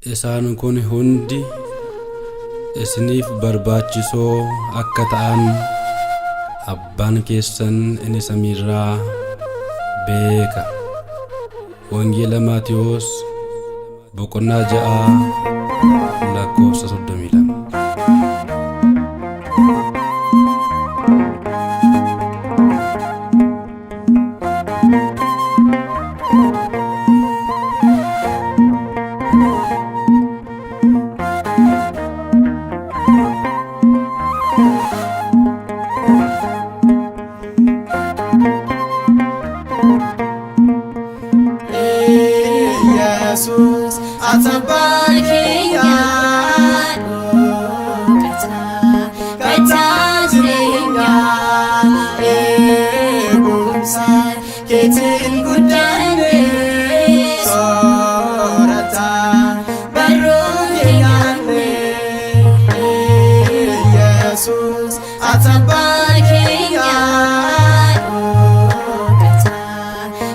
isaan kun hundi isiniif barbaachisoo akka ta'an abbaan keessan inni samiirraa beeka. Wangeela Maatiyos boqonnaa 6 lakkoofsa 32. Jesus atabarkiya kata jireenya eegumsa keetiin guddane soorata barooyyaane Jesus atabarkiya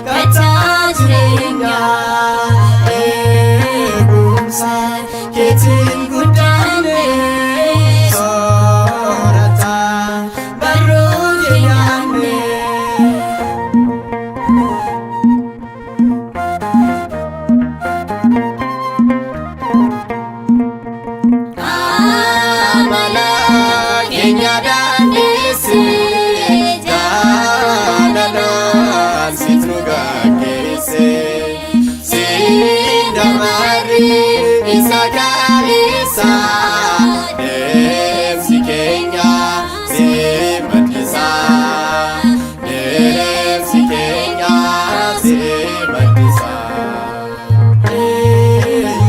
kata jireenya keetiin guddane soorata barooyyaane amala keenya dandeesse jaalallaan situ nu gaggeesse sindamari isa galisa deemsi keenya si maddisa deemsi keenya si maddisa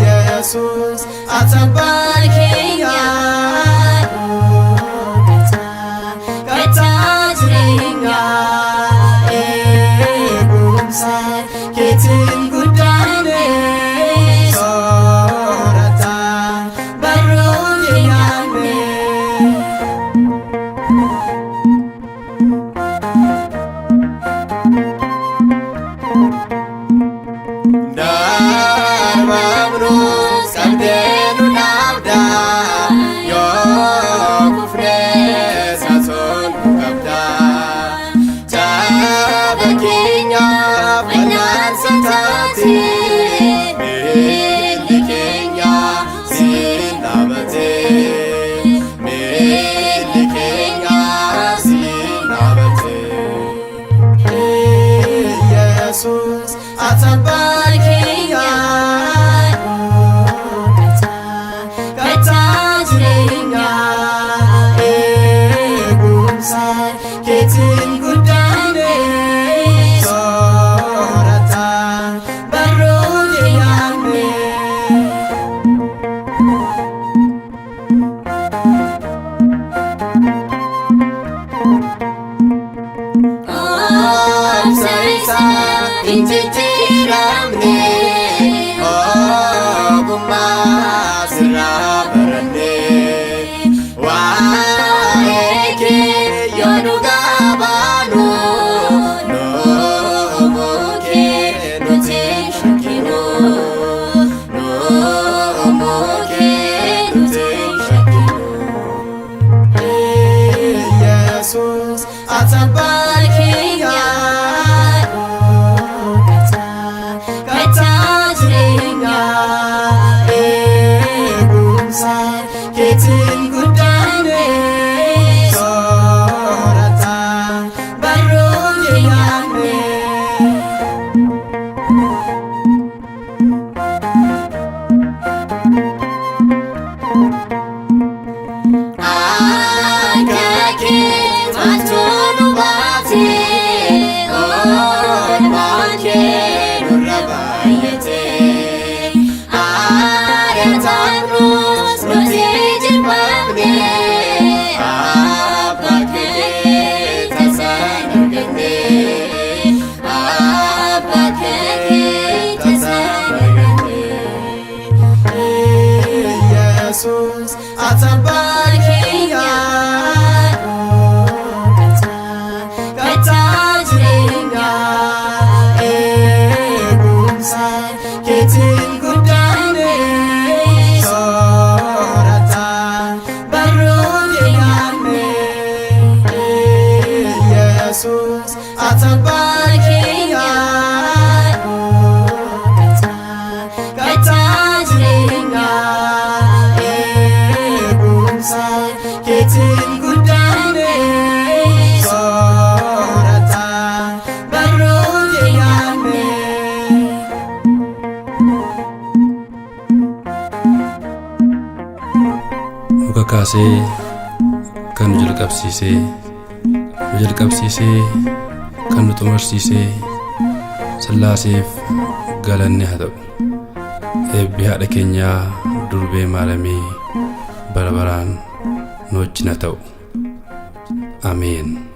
Jesus atabarkiya kata jireenya eegumsa keetiin guddane soorata barooyyaane darmamnus qabdeenu dhaabda yoo kufnes hasoon nu qabda jaaba keenya fal'aansa taate miilli keenya siin dhaabate miilli keenya siin dhaabate Jesus atabarkiya kata jireenya eegumsa keetiin guddane soorata barooyyaane obsa injijjiiramne ogummaa sirraa baranne waa'ee kee yoo dhugaa baanu noomuu kee nuti shakkinu noomuu kee nuti shakkinu Jesus atabarkiya kata jireenya eegumsa keetiin guddane soorata barooyyaane akka kee maaltu nu baate oolmaan kee nurra baay'ate ari'ataanus nuti jibbamne abba kee tasaan arganne abba kee tasaan arganne Jesus atabarkiya kata jireenya eegumsa keetiin guddane kaasee kan nu jalqabsiisee kan nu xumursiisee Sillaaseef galanni haa ta'u. Eebbi haadha keenyaa durbee maaramii bara baraan nu wajjin haa ta'u. Ameen.